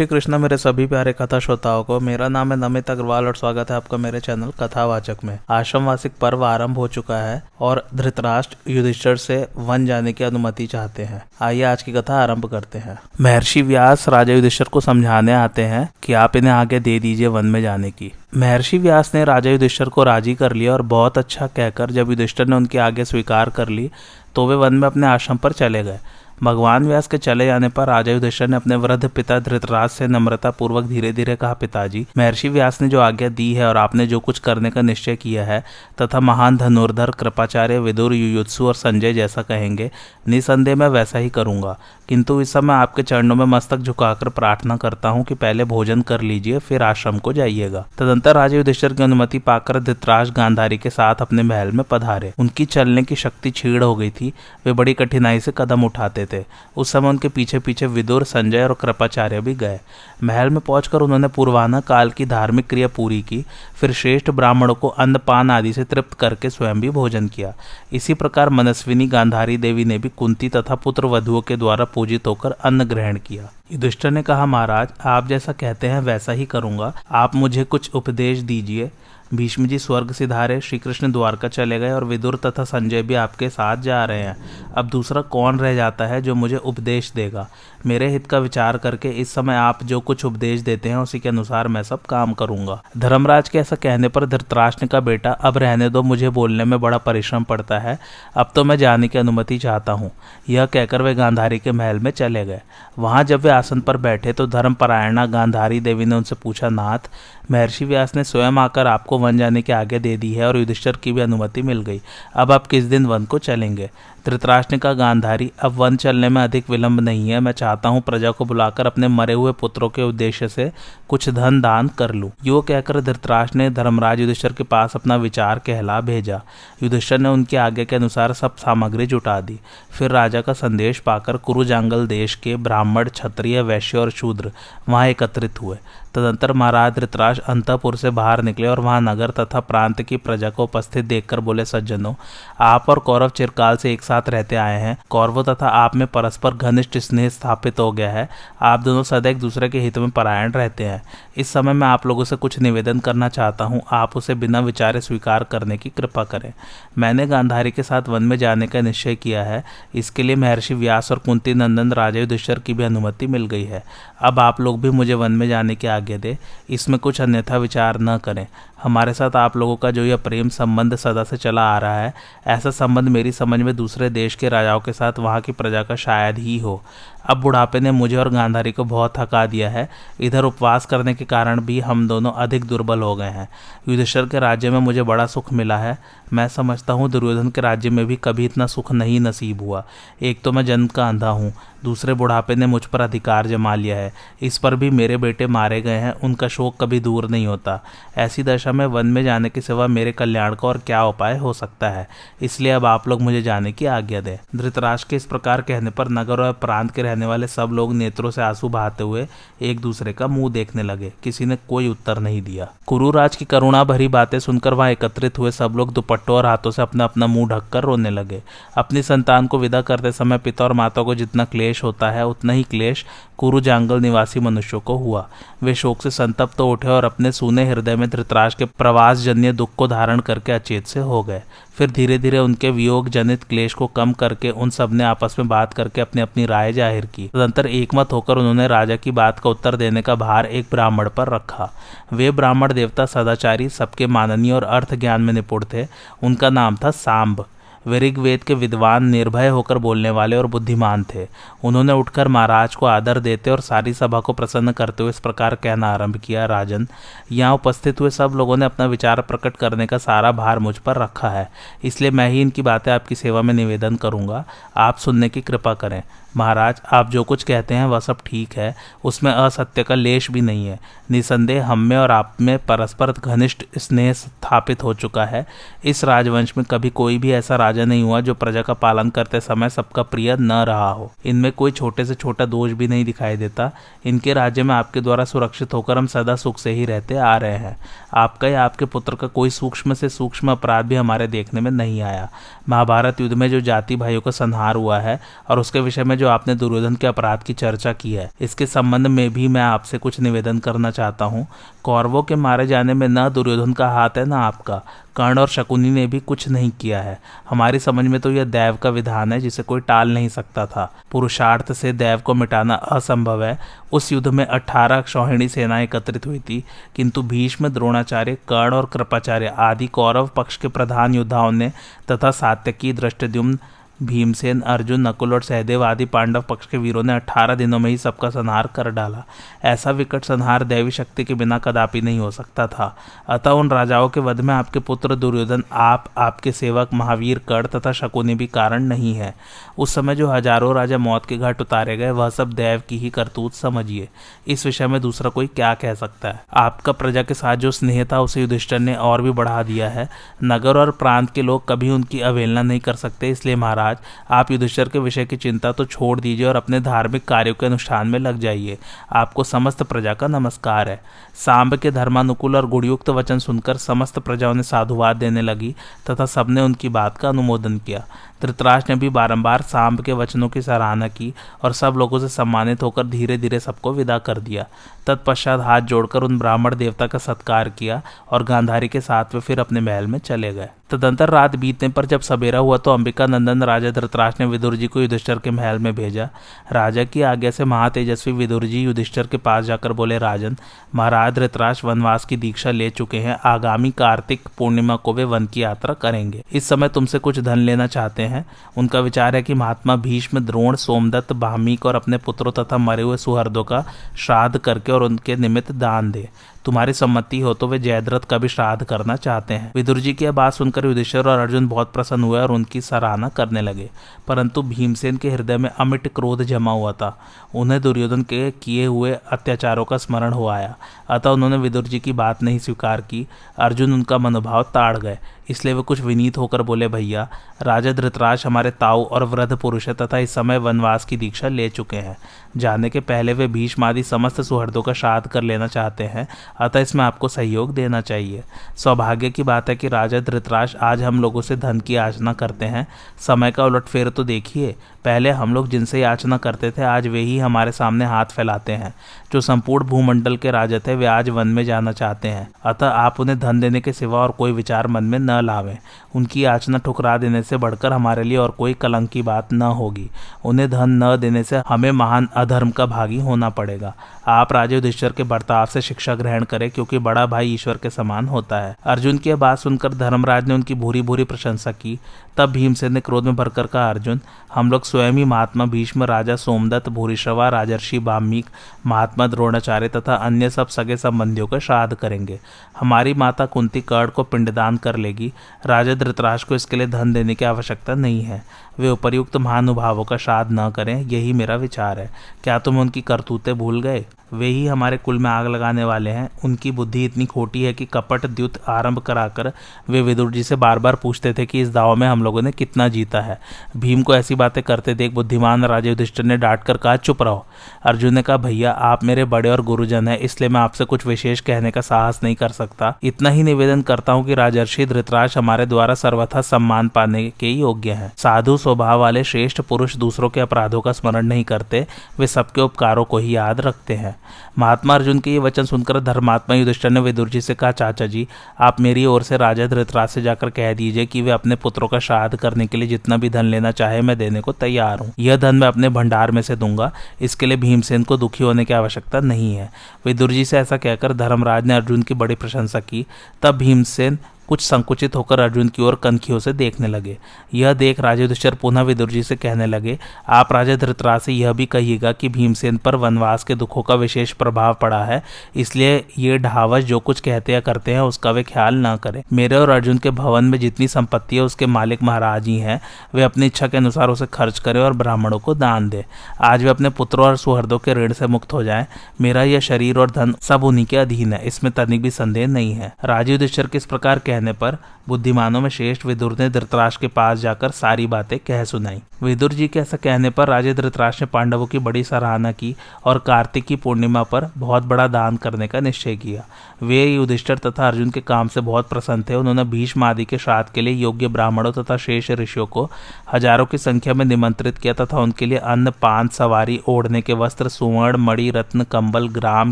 श्री कृष्ण मेरे सभी प्यारे कथा श्रोताओं को, मेरा नाम है नमित अग्रवाल और स्वागत है आपका मेरे चैनल कथावाचक में। आश्रमवासिक पर्व आरंभ हो चुका है और धृतराष्ट्र युधिष्ठिर से वन जाने की अनुमति चाहते हैं। आइए आज की कथा आरंभ करते हैं। महर्षि व्यास राजा युधिष्ठिर को समझाने आते हैं कि आप इन्हें आगे दे दीजिए वन में जाने की। महर्षि व्यास ने राजा युधिष्ठिर को राजी कर लिया और बहुत अच्छा कहकर जब युधिष्ठिर ने उनकी आगे स्वीकार कर ली तो वे वन में अपने आश्रम पर चले गए। भगवान व्यास के चले जाने पर राजा युधिष्ठिर ने अपने वृद्ध पिता धृतराष्ट्र से नम्रता पूर्वक धीरे धीरे कहा, पिताजी, महर्षि व्यास ने जो आज्ञा दी है और आपने जो कुछ करने का निश्चय किया है तथा महान धनुर्धर कृपाचार्य विदुर युयुत्सु और संजय जैसा कहेंगे, निसंदेह मैं वैसा ही करूंगा। किंतु इस समय आपके चरणों में मस्तक झुकाकर प्रार्थना करता हूँ कि पहले भोजन कर लीजिए, फिर आश्रम को जाइएगा। तदंतर राजा युधिष्ठिर की अनुमति पाकर धृतराष्ट्र गांधारी के साथ अपने महल में पधारे। उनकी चलने की शक्ति क्षीण हो गई थी, वे बड़ी कठिनाई से कदम उठाते थे। उस समय उनके पीछे पीछे विदुर, संजय और कृपाचार्य भी गए। महल में पहुंचकर उन्होंने पूर्वाह्न काल की धार्मिक क्रिया पूरी की, फिर श्रेष्ठ ब्राह्मणों को अन्न पान आदि से तृप्त करके स्वयं भी भोजन किया। इसी प्रकार मनस्विनी गांधारी देवी ने भी कुंती तथा पुत्र वधुओं के द्वारा पूजित होकर अन्न ग्रहण किया। युधिष्ठिर ने कहा, महाराज, आप जैसा कहते हैं वैसा ही करूंगा, आप मुझे कुछ उपदेश दीजिए। भीष्म जी स्वर्ग सिधारे, श्री कृष्ण द्वारका चले गए और विदुर तथा संजय भी आपके साथ जा रहे हैं। अब दूसरा कौन रह जाता है जो मुझे उपदेश देगा? मेरे हित का विचार करके इस समय आप जो कुछ उपदेश देते हैं उसी के अनुसार मैं सब काम करूंगा। धर्मराज के ऐसा कहने पर धृतराष्ट्र का बेटा, अब रहने दो, मुझे बोलने में बड़ा परिश्रम पड़ता है, अब तो मैं जाने की अनुमति चाहता हूँ। यह कहकर वे गांधारी के महल में चले गए। वहां जब वे आसन पर बैठे तो धर्मपरायणा गांधारी देवी ने उनसे पूछा, नाथ, महर्षि व्यास ने स्वयं आकर आपको वन जाने की आज्ञा दे दी है और युधिष्ठिर की भी अनुमति मिल गई, अब आप किस दिन वन को चलेंगे? धृतराष्ट्र ने कहा, गांधारी, अब वन चलने में अधिक विलंब नहीं है। मैं चाहता हूँ प्रजा को बुलाकर अपने मरे हुए पुत्रों के उद्देश्य से कुछ धन दान कर लूँ। यो कहकर धृतराष्ट्र ने धर्मराज युधिष्ठिर के पास अपना विचार कहला भेजा। युधिष्ठिर ने उनकी आज्ञा के अनुसार सब सामग्री जुटा दी। फिर राजा का संदेश पाकर कुरुजांगल देश के ब्राह्मण, क्षत्रिय, वैश्य और शूद्र वहां एकत्रित हुए। तदंतर महाराज धृतराष्ट्र अंतःपुर से बाहर निकले और वहां नगर तथा प्रांत की प्रजा को उपस्थित देखकर बोले, सज्जनों, आप और कौरव चिरकाल से एक साथ रहते आए हैं। कौरवों तथा आप में परस्पर घनिष्ठ स्नेह स्थापित हो गया है। आप दोनों सदा एक दूसरे के हित में परायण रहते हैं। इस समय मैं आप लोगों से कुछ निवेदन करना चाहता हूँ, आप उसे बिना विचारे स्वीकार करने की कृपा करें। मैंने गांधारी के साथ वन में जाने का निश्चय किया है। इसके लिए महर्षि व्यास और कुंती नंदन राजा युधिष्ठिर की भी अनुमति मिल गई है। अब आप लोग भी मुझे वन में जाने की आज्ञा दे, इसमें कुछ अन्यथा विचार न करें। हमारे साथ आप लोगों का जो यह प्रेम संबंध सदा से चला आ रहा है, ऐसा संबंध मेरी समझ में दूसरे देश के राजाओं के साथ वहाँ की प्रजा का शायद ही हो। अब बुढ़ापे ने मुझे और गांधारी को बहुत थका दिया है। इधर उपवास करने के कारण भी हम दोनों अधिक दुर्बल हो गए हैं। युधिष्ठिर के राज्य में मुझे बड़ा सुख मिला है। मैं समझता हूँ दुर्योधन के राज्य में भी कभी इतना सुख नहीं नसीब हुआ। एक तो मैं जन्म का अंधा हूँ, दूसरे बुढ़ापे ने मुझ पर अधिकार जमा लिया है। इस पर भी मेरे बेटे मारे गए हैं, उनका शोक कभी दूर नहीं होता। ऐसी दशा में वन में जाने के सिवा मेरे कल्याण का और क्या उपाय हो सकता है? इसलिए अब आप लोग मुझे जाने की आज्ञा दें। धृतराष्ट्र के इस प्रकार कहने पर नगर और प्रांत के रहने वाले सब लोग नेत्रों से आंसू बहाते हुए एक दूसरे का मुंह देखने लगे। किसी ने कोई उत्तर नहीं दिया। कुरुराज की करुणा भरी बातें सुनकर वहां एकत्रित हुए सब लोग दुपट्टों और हाथों से अपना अपना मुंह ढककर रोने लगे। अपनी संतान को विदा करते समय पिता और माता को जितना क्लेश होता है उतना ही क्लेश कुरुजांगल निवासी मनुष्यों को हुआ। वे शोक से संतप्त तो उठे और अपने सूने हृदय में धृतराष्ट्र के प्रवास जन्य दुख को धारण करके अचेत से हो गए। फिर धीरे धीरे उनके वियोग जनित क्लेश को कम करके उन सब ने आपस में बात करके अपनी अपनी राय जाहिर की। तदंतर एकमत होकर उन्होंने राजा की बात का उत्तर देने का भार एक ब्राह्मण पर रखा। वे ब्राह्मण देवता सदाचारी, सबके माननीय और अर्थ ज्ञान में निपुण थे। उनका नाम था सांब। वे ऋग्वेद के विद्वान, निर्भय होकर बोलने वाले और बुद्धिमान थे। उन्होंने उठकर महाराज को आदर देते और सारी सभा को प्रसन्न करते हुए इस प्रकार कहना आरंभ किया, राजन, यहाँ उपस्थित हुए सब लोगों ने अपना विचार प्रकट करने का सारा भार मुझ पर रखा है, इसलिए मैं ही इनकी बातें आपकी सेवा में निवेदन करूंगा। आप सुनने की कृपा करें। महाराज, आप जो कुछ कहते हैं वह सब ठीक है, उसमें असत्य का लेश भी नहीं है। निसंदेह हम में और आप में परस्पर घनिष्ठ स्नेह स्थापित हो चुका है। इस राजवंश में कभी कोई भी ऐसा राजा नहीं हुआ जो प्रजा का पालन करते समय सबका प्रिय न रहा हो। इनमें कोई छोटे से छोटा दोष भी नहीं दिखाई देता। इनके राज्य में आपके द्वारा सुरक्षित होकर हम सदा सुख से ही रहते आ रहे हैं। आपका या आपके पुत्र का कोई सूक्ष्म से सूक्ष्म अपराध भी हमारे देखने में नहीं आया। महाभारत युद्ध में जो जाति भाइयों का संहार हुआ है और उसके विषय में जो आपने दुर्योधन के अपराध की चर्चा की है, इसके संबंध में भी मैं आपसे कुछ निवेदन करना चाहता हूँ। कौरवों के मारे जाने में न दुर्योधन का हाथ है न आपका। कर्ण और शकुनी ने भी कुछ नहीं किया है। हमारी समझ में तो यह दैव का विधान है जिसे कोई टाल नहीं सकता था। पुरुषार्थ से दैव को मिटाना असंभव है। उस युद्ध में 18 क्षौहिणी सेनाएं एकत्रित हुई थी, किंतु भीष्म, द्रोणाचार्य, कर्ण और कृपाचार्य आदि कौरव पक्ष के प्रधान योद्धाओं ने तथा सात्यकी, धृष्टद्युम्न, भीमसेन, अर्जुन, नकुल और सहदेव आदि पांडव पक्ष के वीरों ने 18 दिनों में ही सबका संहार कर डाला। ऐसा विकट संहार दैवी शक्ति के बिना कदापि नहीं हो सकता था। अतः उन राजाओं के वध में आपके पुत्र दुर्योधन, आपके सेवक महावीर कर्ण तथा शकुनी भी कारण नहीं है। उस समय जो हजारों राजा मौत के घाट उतारे गए वह सब दैव की ही करतूत समझिए। इस विषय में दूसरा कोई क्या कह सकता है। आपका प्रजा के साथ जो स्नेह था उसे युधिष्ठिर ने और भी बढ़ा दिया है। नगर और प्रांत के लोग कभी उनकी अवहेलना नहीं कर सकते। इसलिए महाराज, आप युधिष्ठिर के विषय की चिंता तो छोड़ दीजिए और अपने धार्मिक कार्यों के अनुष्ठान में लग जाइए। आपको समस्त प्रजा का नमस्कार है। सांब के धर्मानुकूल और गुणयुक्त वचन सुनकर समस्त प्रजाओं ने साधुवाद देने लगी तथा सबने उनकी बात का अनुमोदन किया। धृतराष्ट्र ने भी बारंबार सांब के वचनों की सराहना की और सब लोगों से सम्मानित होकर धीरे धीरे सबको विदा कर दिया। तत्पश्चात हाथ जोड़कर उन ब्राह्मण देवता का सत्कार किया और गांधारी के साथ वे फिर अपने महल में चले गए। तदंतर रात बीतने पर जब सवेरा हुआ तो अंबिका नंदन राजा धृतराष्ट्र ने विदुर जी को युधिष्ठिर के महल में भेजा। राजा की आज्ञा से महातेजस्वी विदुर जी युधिष्ठिर के पास जाकर बोले, राजन, महाराज धृतराष्ट्र वनवास की दीक्षा ले चुके हैं। आगामी कार्तिक पूर्णिमा को वे वन की यात्रा करेंगे। इस समय तुमसे कुछ धन लेना चाहते हैं। उनका विचार है कि महात्मा भीष्म, द्रोण, सोमदत्त, भामिक और अपने पुत्रों तथा मरे हुए सुहृदों का श्राद्ध करके और उनके निमित्त दान दे। तुम्हारी सम्मति हो तो वे जयद्रथ का भी श्राद्ध करना चाहते हैं। विदुर जी की बात सुनकर युधिष्ठिर और अर्जुन बहुत प्रसन्न हुए और उनकी सराहना करने लगे। परंतु भीमसेन के हृदय में अमिट क्रोध जमा हुआ था। उन्हें दुर्योधन के किए हुए अत्याचारों का स्मरण हो आया। अतः उन्होंने विदुर जी की बात नहीं स्वीकार की। अर्जुन उनका मनोभाव ताड़ गए, इसलिए वे कुछ विनीत होकर बोले, भैया, राजा धृतराष्ट्र हमारे ताऊ और वृद्ध पुरुष है तथा इस समय वनवास की दीक्षा ले चुके हैं। जाने के पहले वे भीष्म आदि समस्त सुहृदों का श्राद्ध कर लेना चाहते हैं। अतः इसमें आपको सहयोग देना चाहिए। सौभाग्य की बात है कि राजा धृतराष्ट्र आज हम लोगों से धन की याचना करते हैं। समय का उलटफेर तो देखिए। पहले हम लोग जिनसे याचना करते थे आज वे ही हमारे सामने हाथ फैलाते हैं। जो संपूर्ण भूमंडल के राजा थे वे आज वन में जाना चाहते हैं। अतः आप उन्हें धन देने के सिवा और कोई विचार मन में न लावें। उनकी याचना ठुकरा देने से बढ़कर हमारे लिए और कोई कलंक की बात न होगी। उन्हें धन न देने से हमें महान अधर्म का भागी होना पड़ेगा। आप राजा युधिष्ठिर के बर्ताव से शिक्षा ग्रहण करें, क्योंकि बड़ा भाई ईश्वर के समान होता है। अर्जुन की बात सुनकर धर्मराज ने उनकी भूरी भूरी प्रशंसा की। तब भीमसेन ने क्रोध में भरकर कहा, अर्जुन, हम लोग स्वयं ही महात्मा भीष्म, राजा सोमदत्त, भूरिश्रवा, राजर्षि वाल्मीकि, महात्मा द्रोणाचार्य तथा अन्य सब सगे संबंधियों का श्राद्ध करेंगे। हमारी माता कुंती कर्ण को पिंडदान कर लेगी। राजा धृतराष्ट्र को इसके लिए धन देने की आवश्यकता नहीं है। वे उपर्युक्त महानुभावों का श्राद्ध न करें, यही मेरा विचार है। क्या तुम उनकी करतूतें भूल गए? वे ही हमारे कुल में आग लगाने वाले हैं। उनकी बुद्धि इतनी खोटी है कि कपट द्युत आरंभ कराकर वे विदुर जी से बार बार पूछते थे कि इस दाव में हम लोगों ने कितना जीता है। भीम को ऐसी बातें करते देख बुद्धिमान राजा युधिष्ठिर ने डांट कर कहा, चुप रहो। अर्जुन ने कहा, भैया, आप मेरे बड़े और गुरुजन हैं, इसलिए मैं आपसे कुछ विशेष कहने का साहस नहीं कर सकता। इतना ही निवेदन करता हूँ कि राजर्षि धृतराष्ट्र हमारे द्वारा सर्वथा सम्मान पाने के योग्य हैं। साधु स्वभाव वाले श्रेष्ठ पुरुष दूसरों के अपराधों का स्मरण नहीं करते, वे सबके उपकारों को ही याद रखते हैं। महात्मा अर्जुन के ये वचन सुनकर धर्मात्मा युधिष्ठिर ने विदुर जी से कहा, चाचा जी, आप मेरी ओर से राजा धृतराष्ट्र से जाकर कह दीजिए कि वे अपने पुत्रों का श्राद्ध करने के लिए जितना भी धन लेना चाहे मैं देने को तैयार हूँ। यह धन मैं अपने भंडार में से दूंगा। इसके लिए भीमसेन को दुखी होने की आवश्यकता नहीं है। विदुर जी से ऐसा कहकर धर्मराज ने अर्जुन की बड़ी प्रशंसा की। तब भीमसेन कुछ संकुचित होकर अर्जुन की ओर कनखियों से देखने लगे। यह देख राजा युधिष्ठिर पुनः विदुर जी से कहने लगे, आप राजा धृतराष्ट्र से यह भी कहिएगा कि भीमसेन पर वनवास के दुखों का विशेष प्रभाव पड़ा है, इसलिए ये ढावस जो कुछ कहते या करते हैं उसका वे ख्याल न करें। मेरे और अर्जुन के भवन में जितनी संपत्ति है उसके मालिक महाराज ही हैं। वे अपनी इच्छा के अनुसार उसे खर्च करें और ब्राह्मणों को दान दे। आज वे अपने पुत्रों और सुहृदों के ऋण से मुक्त हो जाएं। मेरा यह शरीर और धन सब उन्हीं के अधीन है, इसमें तनिक भी संदेह नहीं है। राजा युधिष्ठिर के इस प्रकार कहने कहने पर बुद्धिमानों में श्रेष्ठ विदुर ने धृतराष्ट्र के पास जाकर सारी बातें कह सुनाई। विदुर जी के ऐसा कहने पर राजा धृतराष्ट्र ने पांडवों की बड़ी सराहना की और कार्तिक की पूर्णिमा पर बहुत बड़ा दान करने का निश्चय किया। वे युधिष्ठिर तथा अर्जुन के काम से बहुत प्रसन्न थे। उन्होंने भीष्म आदि के श्राद्ध के लिए योग्य ब्राह्मणों तथा शेष ऋषियों को हजारों की संख्या में निमंत्रित किया तथा उनके लिए अन्न, पान, सवारी, ओढ़ने के वस्त्र, सुवर्ण, मणि, रत्न, कंबल, ग्राम,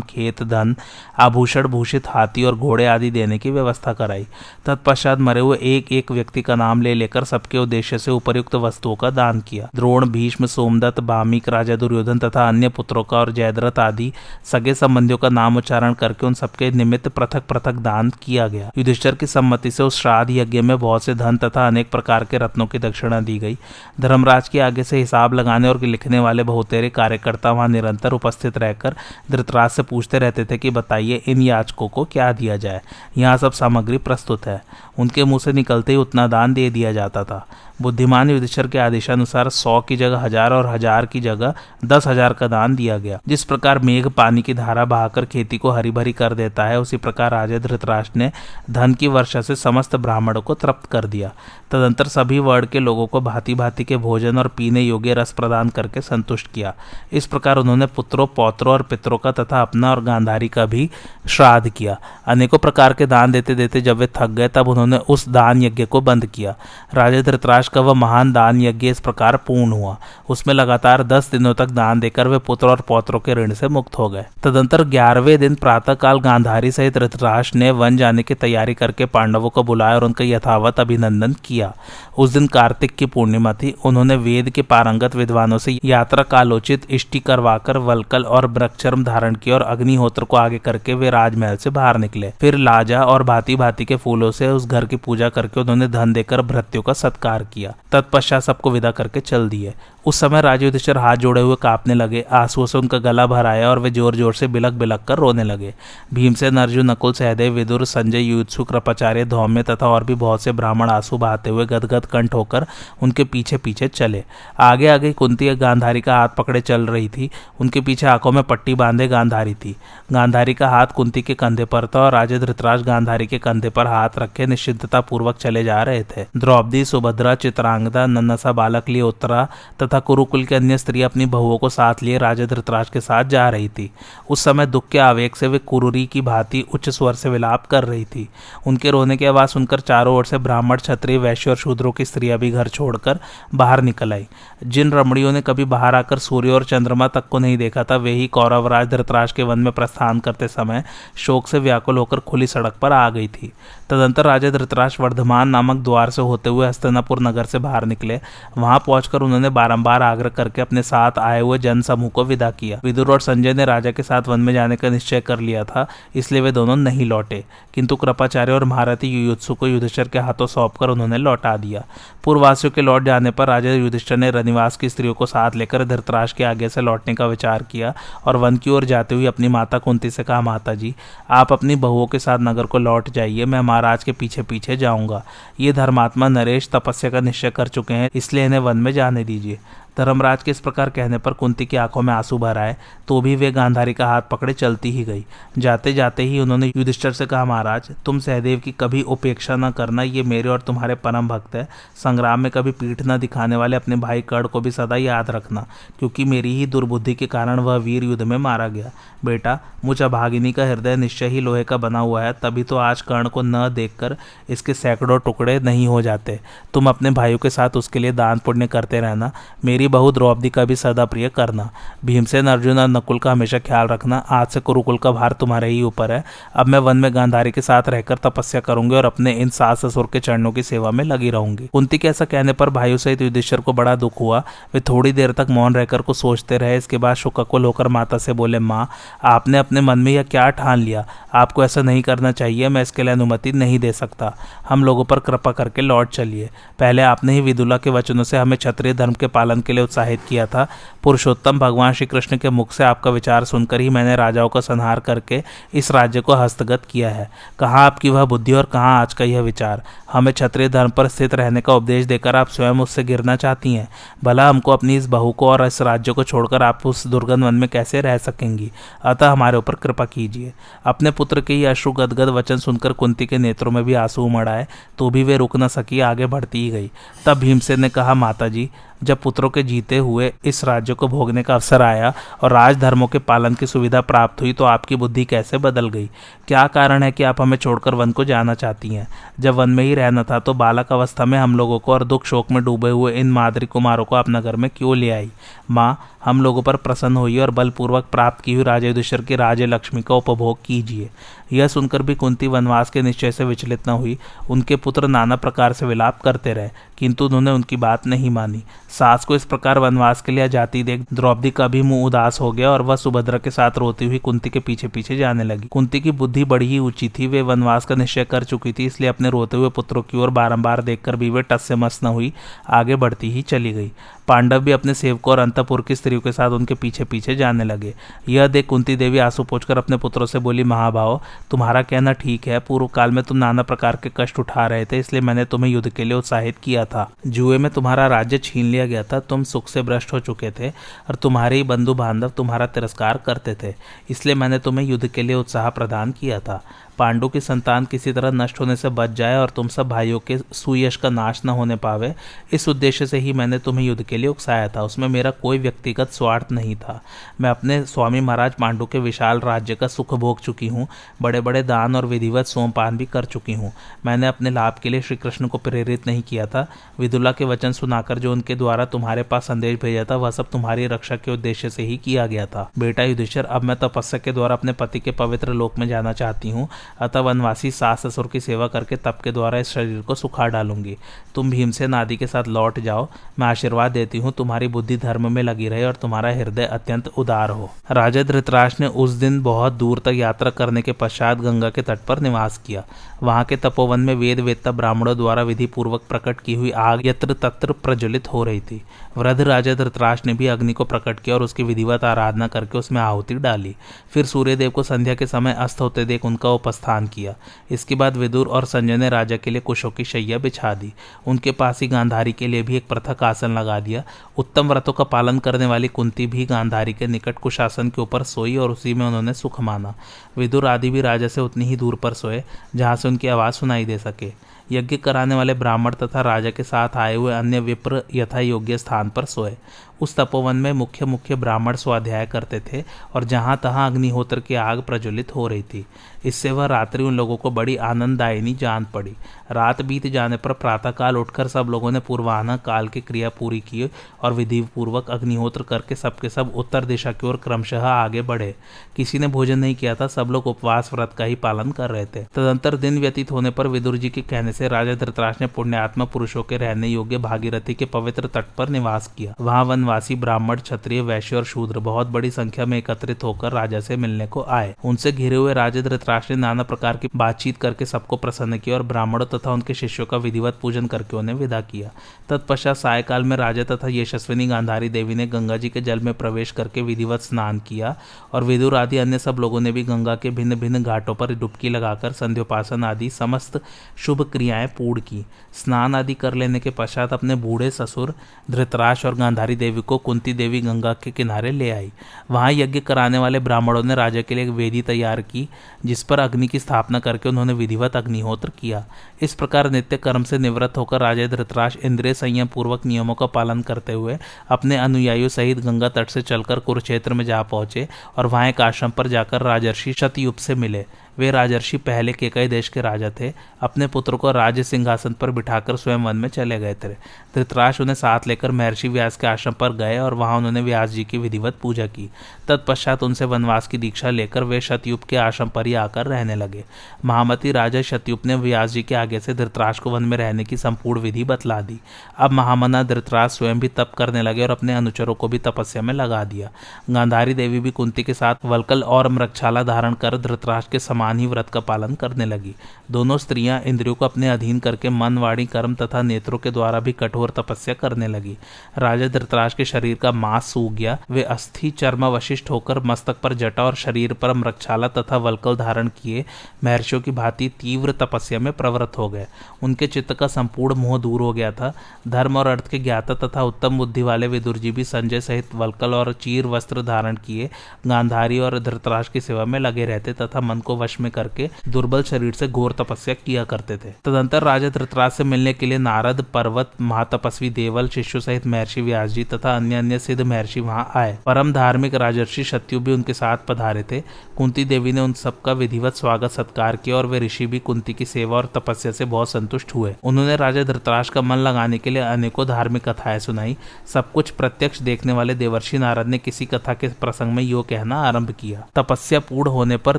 खेत, धन, आभूषण, भूषित हाथी और घोड़े आदि देने की व्यवस्था कराई। तत्पश्चात मरे हुए एक एक व्यक्ति का नाम ले लेकर सबके उद्देश्य से उपर्युक्त वस्तुओं का दान किया। द्रोण, भीष्म, सोमदत्त, बामिक, राजा दुर्योधन तथा अन्य पुत्रों का और जयद्रथ आदि सगे संबंधियों का नाम उच्चारण करके उन सबके निमित्त पृथक पृथक दान किया गया। युधिष्ठिर की सम्मति से उस श्राद्ध यज्ञ में बहुत से धन तथा अनेक प्रकार के रत्नों की दक्षिणा दी गई। धर्मराज के आगे से हिसाब लगाने और लिखने वाले बहुतेरे कार्यकर्ता वहां निरंतर उपस्थित रहकर धृतराज से पूछते रहते थे कि बताइए इन याचकों को क्या दिया जाए। यहाँ सब सामग्री प्रस्तुत है। उनके मुंह से निकलते ही उतना दान दे दिया जाता था। बुद्धिमान युधिष्ठिर के आदेशानुसार 100 की जगह 1000 और 1000 की जगह 10,000 का दान दिया गया। जिस प्रकार मेघ पानी की धारा बहाकर खेती को हरी भरी कर देता है, उसी प्रकार राजा धृतराष्ट्र ने धन की वर्षा से समस्त ब्राह्मणों को तृप्त कर दिया। तदंतर सभी वर्ण के लोगों को भांति भांति के भोजन और पीने योग्य रस प्रदान करके संतुष्ट किया। इस प्रकार उन्होंने पुत्रों, पौत्रों और पितरों का तथा अपना और गांधारी का भी श्राद्ध किया। अनेकों प्रकार के दान देते देते जब वे थक गए तब उन्होंने उस दान यज्ञ को बंद किया। राजा धृतराष्ट्र का वह महान दान यज्ञ इस प्रकार पूर्ण हुआ। उसमें लगातार 10 दिनों तक दान देकर वे पुत्र और पौत्रों के ऋण से मुक्त हो गए। तदंतर 11वें दिन प्रातःकाल गांधारी सहित धृतराष्ट्र ने वन जाने की तैयारी करके पांडवों को बुलाया और उनका यथावत अभिनंदन किया। उस दिन कार्तिक की पूर्णिमा थी। उन्होंने वेद के पारंगत विद्वानों से यात्रा कालोचित इष्टि करवाकर वल्कल और मृगचर्म धारण किया और अग्निहोत्र को आगे करके वे राजमहल से बाहर निकले। फिर लाजा और भांति भांति के फूलों से उस घर की पूजा करके उन्होंने धन देकर भृत्यों का सत्कार किया। तत्पश्चात सबको विदा करके चल दिए। उस समय राजा युधिष्ठिर हाथ जोड़े हुए कांपने लगे। आंसुओं से उनका गला भर आया और वे जोर जोर से बिलक बिलक कर रोने लगे। भीमसेन, अर्जुन, नकुल, सहदेव, विदुर, संजय, युयुत्सु, कृपाचार्य, धौम्य तथा और भी बहुत से ब्राह्मण आंसू बहाते हुए गदगद कंठ होकर उनके पीछे पीछे चले। आगे आगे कुंती गांधारी का हाथ पकड़े चल रही थी। उनके पीछे आंखों में पट्टी बांधे गांधारी थी। गांधारी का हाथ कुंती के कंधे पर था और राजा धृतराष्ट्र गांधारी के कंधे पर हाथ रखे निश्चिंतता पूर्वक चले जा रहे थे। द्रौपदी, सुभद्रा, चित्रांगदा, नन्नसा बालक लिए उत्तरा तथा कुरुकुल के अन्य स्त्री अपनी बहुओं को साथ लिए राजा धृतराष्ट्र के साथ जा रही थी। उस समय दुख के आवेग से वे कुरुरी की भांति उच्च स्वर से विलाप कर रही थी। उनके रोने की आवाज सुनकर चारों ओर से ब्राह्मण, क्षत्रिय, वैश्य और शूद्रों की स्त्रियां भी घर छोड़कर बाहर निकल आई। जिन रमणियों ने कभी बाहर आकर सूर्य और चंद्रमा तक को नहीं देखा था, वे ही कौरवराज धृतराष्ट्र के वन में प्रस्थान करते समय शोक से व्याकुल होकर खुली सड़क पर आ गई थी। तदंतर राजा धृतराष्ट्र वर्धमान नामक द्वार से होते हुए हस्तिनापुर नगर से बाहर निकले। वहां पहुंचकर उन्होंने बारंबार आग्रह करके अपने साथ आए हुए जन समूह को विदा किया। विदुर और संजय ने राजा के साथ वन में जाने का निश्चय कर लिया था, इसलिए वे दोनों नहीं लौटे, किंतु कृपाचार्य और महारथी युयुत्सु को युधिष्ठिर के हाथों सौंपकर उन्होंने लौटा दिया। पूर्ववासियों के लौट जाने पर राजा युधिष्ठिर ने रनिवास की स्त्रियों को साथ लेकर धृतराष्ट्र के आगे से लौटने का विचार किया और वन की ओर जाते हुए अपनी माता कुंती से कहा, माता जी, आप अपनी बहुओं के साथ नगर को लौट जाइए, मैं महाराज के पीछे पीछे जाऊंगा। ये धर्मात्मा नरेश तपस्या का निश्चय कर चुके हैं, इसलिए इन्हें वन में जाने दीजिए। धर्मराज के इस प्रकार कहने पर कुंती की आंखों में आंसू भर आए, तो भी वे गांधारी का हाथ पकड़े चलती ही गई। जाते जाते ही उन्होंने युधिष्ठिर से कहा, महाराज, तुम सहदेव की कभी उपेक्षा न करना, ये मेरे और तुम्हारे परम भक्त है। संग्राम में कभी पीठ न दिखाने वाले अपने भाई कर्ण को भी सदा याद रखना, क्योंकि मेरी ही दुर्बुद्धि के कारण वह वीर युद्ध में मारा गया। बेटा, मुझ अभागिनी का हृदय निश्चय ही लोहे का बना हुआ है, तभी तो आज कर्ण को न देखकर इसके सैकड़ों टुकड़े नहीं हो जाते। तुम अपने भाइयों के साथ उसके लिए दान पुण्य करते रहना। मेरी बहू द्रौपदी का भी सदा प्रिय करना। भीमसेन, अर्जुन और नकुल का हमेशा ख्याल रखना। आज से कुरुकुल का भार तुम्हारे ही ऊपर है। अब मैं वन में गांधारी के साथ रहकर तपस्या करूंगी और अपने इन सास ससुर के चरणों की सेवा में लगी रहूंगी। कुंती के ऐसा कहने पर भाइयों सहित युधिष्ठिर को बड़ा दुख हुआ। वे थोड़ी देर तक मौन रहकर कुछ सोचते रहे। इसके बाद शोकाकुल होकर माता से बोले, माँ, आपने अपने मन में यह क्या ठान लिया? आपको ऐसा नहीं करना चाहिए। मैं इसके लिए अनुमति नहीं दे सकता। हम लोगों पर कृपा करके लौट चलिए। पहले आपने ही विदुला के वचनों से हमें क्षत्रिय धर्म के पालन के लिए उत्साहित किया था। पुरुषोत्तम भगवान श्री कृष्ण के मुख से आपका विचार सुनकर ही मैंने राजाओं का संहार करके इस राज्य को हस्तगत किया है। कहाँ आपकी वह बुद्धि और कहाँ आज का यह विचार? हमें क्षत्रिय धर्म पर स्थित रहने का उपदेश देकर आप स्वयं उससे गिरना चाहती हैं। भला हमको अपनी इस बहू को और इस राज्य को छोड़कर आप उस दुर्गंध वन में कैसे रह सकेंगी? अतः हमारे ऊपर कृपा कीजिए। अपने पुत्र के ये अश्रु गदगद वचन सुनकर कुंती के नेत्रों में भी आंसू उमड़ आए, तो भी वे रुक न सकी, आगे बढ़ती ही गई। तब भीमसेन ने कहा, माता जी, जब पुत्रों के जीते हुए इस राज्य को भोगने का अवसर आया और राजधर्मों के पालन की सुविधा प्राप्त हुई तो आपकी बुद्धि कैसे बदल गई? क्या कारण है कि आप हमें छोड़कर वन को जाना चाहती हैं? जब वन में ही रहना था तो बालक अवस्था में हम लोगों को और दुख शोक में डूबे हुए इन माद्री कुमारों को अपना घर में क्यों ले आई? माँ, हम लोगों पर प्रसन्न हुई और बलपूर्वक प्राप्त की हुई राजा युधिष्ठिर की राज्य लक्ष्मी का उपभोग कीजिए। यह सुनकर भी कुंती वनवास के निश्चय से विचलित न हुई। उनके पुत्र नाना प्रकार से विलाप करते रहे, किंतु उन्होंने उनकी बात नहीं मानी। सास को इस प्रकार वनवास के लिए जाती देख द्रौपदी का भी मुंह उदास हो गया और वह सुभद्रा के साथ रोती हुई कुंती के पीछे पीछे जाने लगी। कुंती की बुद्धि बड़ी ही ऊंची थी। वे वनवास का निश्चय कर चुकी थी, इसलिए अपने रोते हुए पुत्रों की ओर बारंबार देखकर भी वे टस से मस न हुई, आगे बढ़ती ही चली गई। पांडव भी अपने सेवकों और अंतपुर की स्त्रियों के साथ उनके पीछे पीछे जाने लगे। यह देख कुंती देवी आंसू पोंछकर अपने पुत्रों से बोली, महाभाव, तुम्हारा कहना ठीक है। पूर्व काल में तुम नाना प्रकार के कष्ट उठा रहे थे, इसलिए मैंने तुम्हें युद्ध के लिए उत्साहित किया था। जुए में तुम्हारा राज्य छीन लिया गया था, तुम सुख से भ्रष्ट हो चुके थे और तुम्हारे ही बंधु बांधव तुम्हारा तिरस्कार करते थे, इसलिए मैंने तुम्हें युद्ध के लिए उत्साह प्रदान किया था। पांडु की संतान किसी तरह नष्ट होने से बच जाए और तुम सब भाइयों के सुयश का नाश न होने पावे, इस उद्देश्य से ही मैंने तुम्हें युद्ध के लिए उकसाया था। उसमें मेरा कोई व्यक्तिगत स्वार्थ नहीं था। मैं अपने स्वामी महाराज पांडु के विशाल राज्य का सुख भोग चुकी हूँ, बड़े बड़े दान और विधिवत सोमपान भी कर चुकी हूँ। मैंने अपने लाभ के लिए श्री कृष्ण को प्रेरित नहीं किया था। विदुला के वचन सुनाकर जो उनके द्वारा तुम्हारे पास संदेश भेजा था, वह सब तुम्हारी रक्षा के उद्देश्य से ही किया गया था। बेटा युधिष्ठिर, अब मैं तपस्या के द्वारा अपने पति के पवित्र लोक में जाना चाहती हूँ, अतः वनवासी सास ससुर की सेवा करके तप के द्वारा इस शरीर को सुखा डालूंगी। तुम भीमसेन आदि के साथ लौट जाओ। मैं आशीर्वाद देती हूँ, तुम्हारी बुद्धि धर्म में लगी रहे और तुम्हारा हृदय अत्यंत उदार हो। राजा धृतराष्ट्र ने उस दिन बहुत दूर तक यात्रा करने के पश्चात गंगा के तट पर निवास किया। वहां के तपोवन में वेद वेत्ता ब्राह्मणों द्वारा विधि पूर्वक प्रकट की हुई आग यत्र तत्र प्रज्वलित हो रही थी। वृद्ध राजा धृतराष्ट्र ने भी अग्नि को प्रकट किया और उसकी विधिवत आराधना करके उसमें आहुति डाली। फिर सूर्यदेव को संध्या के समय अस्त होते देख उनका उपस्थान किया। इसके बाद विदुर और संजय ने राजा के लिए कुशों की शैया बिछा दी। उनके पास ही गांधारी के लिए भी एक पृथक आसन लगा दिया। उत्तम व्रतों का पालन करने वाली कुंती भी गांधारी के निकट कुशासन के ऊपर सोई और उसी में उन्होंने सुख माना। विदुर आदि भी राजा से उतनी ही दूर पर सोए जहां से उनकी आवाज सुनाई दे सके। यज्ञ कराने वाले ब्राह्मण तथा राजा के साथ आए हुए अन्य विप्र यथा योग्य स्थान पर सोए। उस तपोवन में मुख्य मुख्य ब्राह्मण स्वाध्याय करते थे और जहाँ तहाँ अग्निहोत्र की आग प्रज्वलित हो रही थी। इससे वह रात्रि उन लोगों को बड़ी आनंददायिनी जान पड़ी। रात बीत जाने पर प्रातःकाल उठकर सब लोगों ने पूर्वाह्न काल की क्रिया पूरी की और विधि पूर्वक अग्निहोत्र करके सबके सब उत्तर दिशा की ओर क्रमशः आगे बढ़े। किसी ने भोजन नहीं किया था, सब लोग उपवास व्रत का ही पालन कर रहे थे। तदंतर दिन व्यतीत होने पर विदुर जी के कहने से राजा धृतराष्ट्र ने पुण्यात्मा पुरुषों के रहने योग्य भागीरथी के पवित्र तट पर निवास किया। वहां वनवासी ब्राह्मण, क्षत्रिय, वैश्य और शूद्र बहुत बड़ी संख्या में एकत्रित होकर राजा से मिलने को आए। उनसे घिरे हुए राजा धृतराष्ट्र ने नाना प्रकार की बातचीत करके सबको प्रसन्न किया और ब्राह्मणों तथा उनके शिष्यों का विधिवत पूजन करके उन्हें विदा किया। तत्पश्चात सायकाल में राजा तथा यशस्विनी गांधारी देवी ने गंगा जी के जल में प्रवेश करके विधिवत स्नान किया और विदुर आदि अन्य सब लोगों ने भी गंगा के भिन्न भिन्न घाटों पर डुबकी लगाकर संध्योपासन आदि समस्त शुभ क्रियाएं पूर्ण की। स्नान आदि कर लेने के पश्चात अपने बूढ़े ससुर धृतराष्ट्र और गांधारी देवी को कुंती देवी गंगा के किनारे ले आई। वहां यज्ञ कराने वाले ब्राह्मणों ने राजा के लिए एक वेदी तैयार की, जिस पर अग्नि की स्थापना करके उन्होंने विधिवत अग्निहोत्र किया। इस प्रकार नित्य कर्म से निवृत्त होकर राजा धृतराष्ट्र इंद्रिय संयम पूर्वक नियमों का पालन करते हुए अपने अनुयायियों सहित गंगा तट से चलकर कुरुक्षेत्र में जा पहुंचे और वहां एक आश्रम पर जाकर राजर्षि शतयुप से मिले। वे राजर्षि पहले केकई देश के राजा थे। अपने पुत्र को राज्य सिंहासन पर बिठाकर स्वयं वन में चले गए थे। धृतराष्ट्र उन्हें साथ लेकर महर्षि व्यास के आश्रम पर गए और वहां उन्होंने व्यास जी की विधिवत पूजा की। तत्पश्चात उनसे वनवास की दीक्षा लेकर वे शतयुप के आश्रम पर ही आकर रहने लगे। महामती राजा शतयुप ने व्यास जी के आगे से धृतराष्ट्र को वन में रहने की संपूर्ण विधि बतला दी। अब महामना धृतराष्ट्र स्वयं भी तप करने लगे और अपने अनुचरों को भी तपस्या में लगा दिया। गांधारी देवी भी कुंती के साथ वल्कल और मृगछाला धारण कर धृतराष्ट्र के समान समान ही व्रत का पालन करने लगी। दोनों स्त्रियां इंद्रियों को अपने अधीन करके मन, वाणी, कर्म तथा नेत्रों के द्वारा भी कठोर तपस्या करने लगी। राजा धृतराष्ट्र के शरीर का मांस सूख गया। वे अस्थि चर्मावशिष्ट होकर मस्तक पर जटा और शरीर पर मृगछाला तथा वल्कल धारण किए महर्षियों की भांति तीव्र तपस्या में प्रवृत्त हो गए। उनके चित्त का संपूर्ण मोह दूर हो गया था। धर्म और अर्थ के ज्ञाता तथा उत्तम बुद्धि वाले विदुर जी भी संजय सहित वल्कल और चीर वस्त्र धारण किए गांधारी और धृतराष्ट्र की सेवा में लगे रहते तथा मन को वश में करके दुर्बल शरीर से घोर तपस्या किया करते थे। तदंतर राजा धृतराष्ट्र से मिलने के लिए नारद, पर्वत, महातपस्वी देवल, शिष्यों सहित महर्षि व्यास जी तथा अन्य सिद्ध महर्षि वहां आए। परम धार्मिक राजर्षि शत्यु भी उनके साथ पधारे थे। कुंती देवी ने उन सबका विधिवत स्वागत सत्कार किया और वे ऋषि भी कुंती की सेवा और तपस्या से बहुत संतुष्ट हुए। उन्होंने राजा धृतराष्ट्र का मन लगाने के लिए अनेकों धार्मिक कथाएं सुनाई। सब कुछ प्रत्यक्ष देखने वाले देवर्षि नारद ने किसी कथा के प्रसंग में यो कहना आरंभ किया। तपस्या पूर्ण होने पर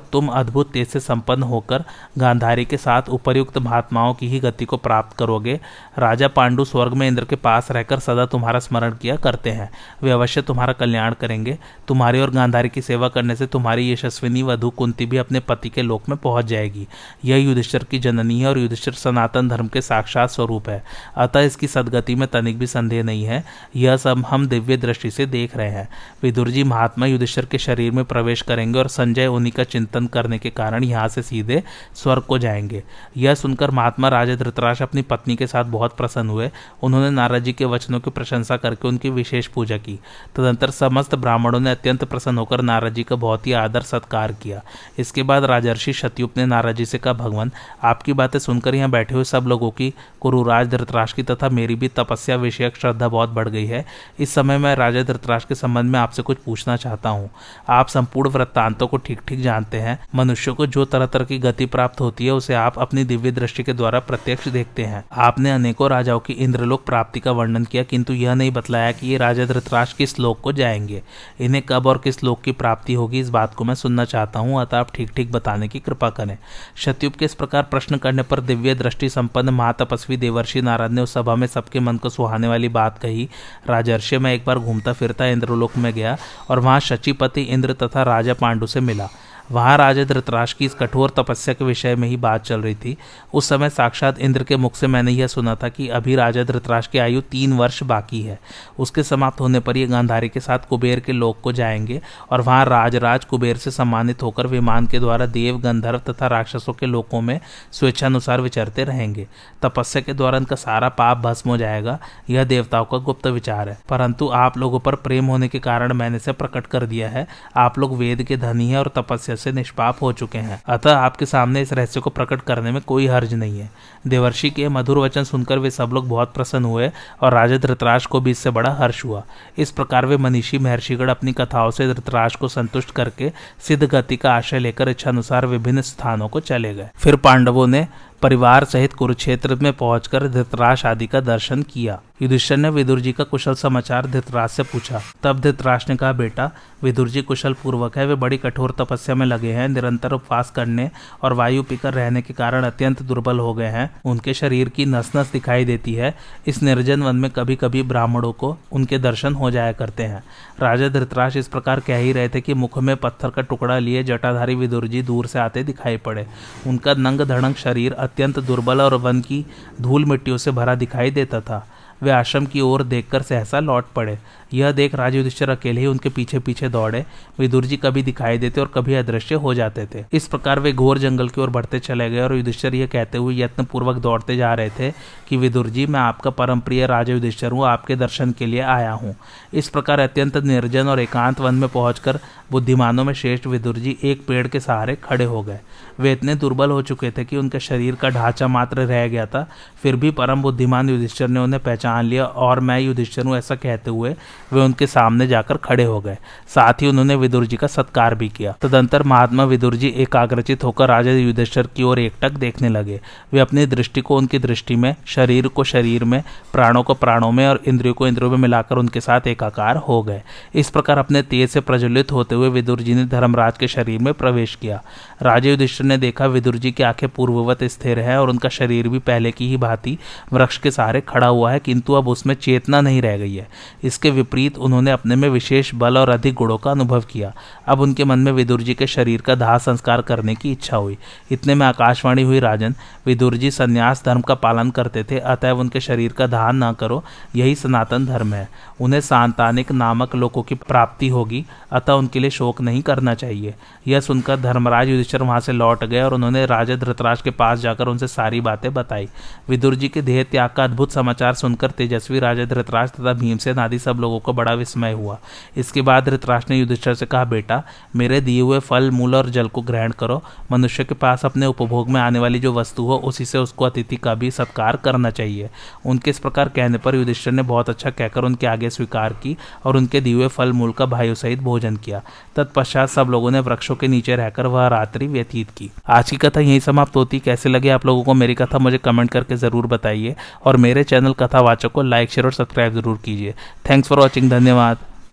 तुम अद्भुत तेज से संपन्न होकर गांधारी के साथ उपर्युक्त महात्माओं की ही गति को प्राप्त करोगे। राजा पांडु स्वर्ग में इंद्र के पास रहकर सदा तुम्हारा स्मरण किया करते हैं। वे अवश्य तुम्हारा कल्याण करेंगे। तुम्हारी और गांधारी की सेवा करने से तुम्हारी यशस्विनी वधु कुंती भी अपने पति के लोक में पहुंच जाएगी। यह युधिष्ठिर की जननी है और युधिष्ठिर सनातन धर्म के साक्षात स्वरूप है। अतः इसकी सदगति में तनिक भी संदेह नहीं है। यह सब हम दिव्य दृष्टि से देख रहे हैं। विदुर जी महात्मा युधिष्ठिर के शरीर में प्रवेश करेंगे और संजय उन्हीं का चिंतन करने के कारण यहाँ से सीधे स्वर्ग को जाएंगे। यह सुनकर महात्मा राजा धृतराष्ट्र अपनी पत्नी के साथ बहुत प्रसन्न हुए। उन्होंने नारद जी के वचनों की प्रशंसा करके उनकी विशेष पूजा की। तदंतर समस्त ब्राह्मणों ने अत्यंत प्रसन्न होकर नारद जी का बहुत ही आदर सत्कार किया। इसके बाद राजर्षि शतयुप ने नारद जी से कहा, भगवान, आपकी बातें सुनकर यहाँ बैठे हुए सब लोगों की, कुरुराज धृतराष्ट्र की तथा मेरी भी तपस्या विषयक श्रद्धा बहुत बढ़ गई है। इस समय मैं राजा धृतराष्ट्र के संबंध में आपसे कुछ पूछना चाहता हूँ। आप संपूर्ण वृत्तांतों को ठीक ठीक जानते हैं। मनुष्य को जो तरह तरह की गति प्राप्त होती है उसे आप अपनी दिव्य दृष्टि के द्वारा प्रत्यक्ष देखते हैं। आपने अनेकों राजाओं की इंद्रलोक प्राप्ति का वर्णन किया, किंतु यह नहीं बतलाया कि ये राजा धृतराष्ट्र किस लोक को जाएंगे। इन्हें कब और किस लोक की प्राप्ति होगी, इस बात को मैं सुनना चाहता हूँ। अतः आप ठीक ठीक बताने की कृपा करें। शतयुप के इस प्रकार प्रश्न करने पर दिव्य दृष्टि संपन्न महातपस्वी देवर्षि नारद ने उस सभा में सबके मन को सुहाने वाली बात कही। राजर्षि, मैं एक बार घूमता फिरता इंद्रलोक में गया और वहां शचीपति इंद्र तथा राजा पांडु से मिला। वहां राजा धृतराष्ट्र की इस कठोर तपस्या के विषय में ही बात चल रही थी। उस समय साक्षात इंद्र के मुख से मैंने यह सुना था कि अभी राजा धृतराष्ट्र की आयु 3 वर्ष बाकी है। उसके समाप्त होने पर ये गांधारी के साथ कुबेर के लोक को जाएंगे और वहां राजराज कुबेर से सम्मानित होकर विमान के द्वारा देव, गंधर्व तथा राक्षसों के लोकों में स्वेच्छानुसार विचरते रहेंगे। तपस्या के द्वारा इनका सारा पाप भस्म हो जाएगा। यह देवताओं का गुप्त विचार है, परंतु आप लोगों पर प्रेम होने के कारण मैंने इसे प्रकट कर दिया है। आप लोग वेद के धनी हैं और तपस्या से निष्पाप हो चुके हैं, अतः आपके सामने इस रहस्य को प्रकट करने में कोई हर्ज नहीं है। देवर्षि के मधुर वचन सुनकर वे सब लोग बहुत प्रसन्न हुए और राजा धृतराष्ट्र को भी इससे बड़ा हर्ष हुआ। इस प्रकार वे मनीषी महर्षिगण अपनी कथाओं से धृतराष्ट्र को संतुष्ट करके सिद्ध गति का आश्रय लेकर इच्छानुसार विभिन्न स्थानों को चले गए। फिर पांडवों ने परिवार सहित कुरुक्षेत्र में पहुंचकर धृतराष्ट्र आदि का दर्शन किया। युधिष्ठिर ने विदुर जी का कुशल समाचार धृतराष्ट्र से पूछा। तब धृतराष्ट्र ने कहा, बेटा, विदुर जी कुशल पूर्वक है। वे बड़ी कठोर तपस्या में लगे हैं। निरंतर उपवास करने और वायु पीकर रहने के कारण अत्यंत दुर्बल हो गए हैं। उनके शरीर की नस नस दिखाई देती है। इस निर्जन वन में कभी कभी ब्राह्मणों को उनके दर्शन हो जाया करते हैं। राजा धृतराष्ट्र इस प्रकार कह ही रहे थे कि मुख में पत्थर का टुकड़ा लिए जटाधारी विदुर जी दूर से आते दिखाई पड़े। उनका नंग धड़ंग शरीर अत्यंत दुर्बल और वन की धूल मिट्टियों से भरा दिखाई देता था। वे आश्रम की ओर देखकर सहसा लौट पड़े। यह देख राजा युधिष्ठिर अकेले ही उनके पीछे पीछे दौड़े। विदुर जी कभी दिखाई देते और कभी अदृश्य हो जाते थे। इस प्रकार वे घोर जंगल की ओर बढ़ते चले गए और युधिष्ठिर यह कहते हुए यत्न पूर्वक दौड़ते जा रहे थे कि विदुर जी, मैं आपका परम प्रिय राजा युधिष्ठिर हूँ, आपके दर्शन के लिए आया हूँ। इस प्रकार अत्यंत निर्जन और एकांत वन में पहुंचकर बुद्धिमानों में श्रेष्ठ विदुर जी एक पेड़ के सहारे खड़े हो गए। वे इतने दुर्बल हो चुके थे कि उनके शरीर का ढांचा मात्र रह गया था। फिर भी परम बुद्धिमान युधिष्ठिर ने उन्हें पहचान लिया और मैं युधिष्ठिर हूँ ऐसा कहते हुए वे उनके सामने जाकर खड़े हो गए। साथ ही उन्होंने विदुर जी का सत्कार भी किया। तदंतर महात्मा विदुर जी एकाग्रचित होकर राजा युधिष्ठिर की ओर एकटक देखने लगे। वे अपनी दृष्टि को उनकी दृष्टि में, शरीर को शरीर में, प्राणों को प्राणों में और इंद्रियों को इंद्रियों में मिलाकर उनके साथ एकाकार हो गए। इस प्रकार अपने तेज से प्रज्वलित होते हुए विदुर जी ने धर्मराज के शरीर में प्रवेश किया। राजा युधिष्ठिर ने देखा विदुर जी की आंखें पूर्ववत स्थिर है और उनका शरीर भी पहले की ही भांति वृक्ष के सहारे खड़ा हुआ है, किंतु किंतु अब उसमें चेतना नहीं रह गई है। इसके विपरीत उन्होंने अपने में विशेष बल और अधिक गुणों का अनुभव किया। अब उनके मन में विदुर जी के शरीर का दाह संस्कार करने की इच्छा हुई। इतने में आकाशवाणी हुई, राजन, विदुर जी संन्यास धर्म का पालन करते थे, अतएव उनके शरीर का दाह न करो, यही सनातन धर्म है। उन्हें सांतानिक नामक लोकों की प्राप्ति होगी, अतः उनके लिए शोक नहीं करना चाहिए। यह सुनकर धर्मराज युधिष्ठिर वहां से लौट गए और उन्होंने राजा धृतराष्ट्र के पास जाकर उनसे सारी बातें बताई। विदुर जी के देह त्याग का अद्भुत समाचार सुनकर तेजस्वी राजा धृतराष्ट्र तथा भीमसेन आदि सब लोगों को बड़ा विस्मय हुआ। इसके बाद धृतराष्ट्र ने युधिष्ठिर से कहा, बेटा, मेरे दिए हुए फल, मूल और जल को ग्रहण करो। मनुष्य के पास अपने उपभोग में आने वाली जो वस्तु हो, उसी से उसको अतिथि का भी सत्कार करना चाहिए। उनके इस प्रकार कहने पर युधिष्ठिर ने बहुत अच्छा कहकर उनके आगे स्वीकार की और उनके दिए हुए फल मूल का भाइयों सहित भोजन किया। तत्पश्चात सब लोगों ने वृक्षों के नीचे रहकर वह रात्रि व्यतीत की। आज की कथा यहीं समाप्त होती। कैसे लगे आप लोगों को मेरी कथा, मुझे कमेंट करके जरूर बताइए और मेरे चैनल कथावाचक को लाइक, शेयर और सब्सक्राइब जरूर कीजिए। Thanks for watching. धन्यवाद।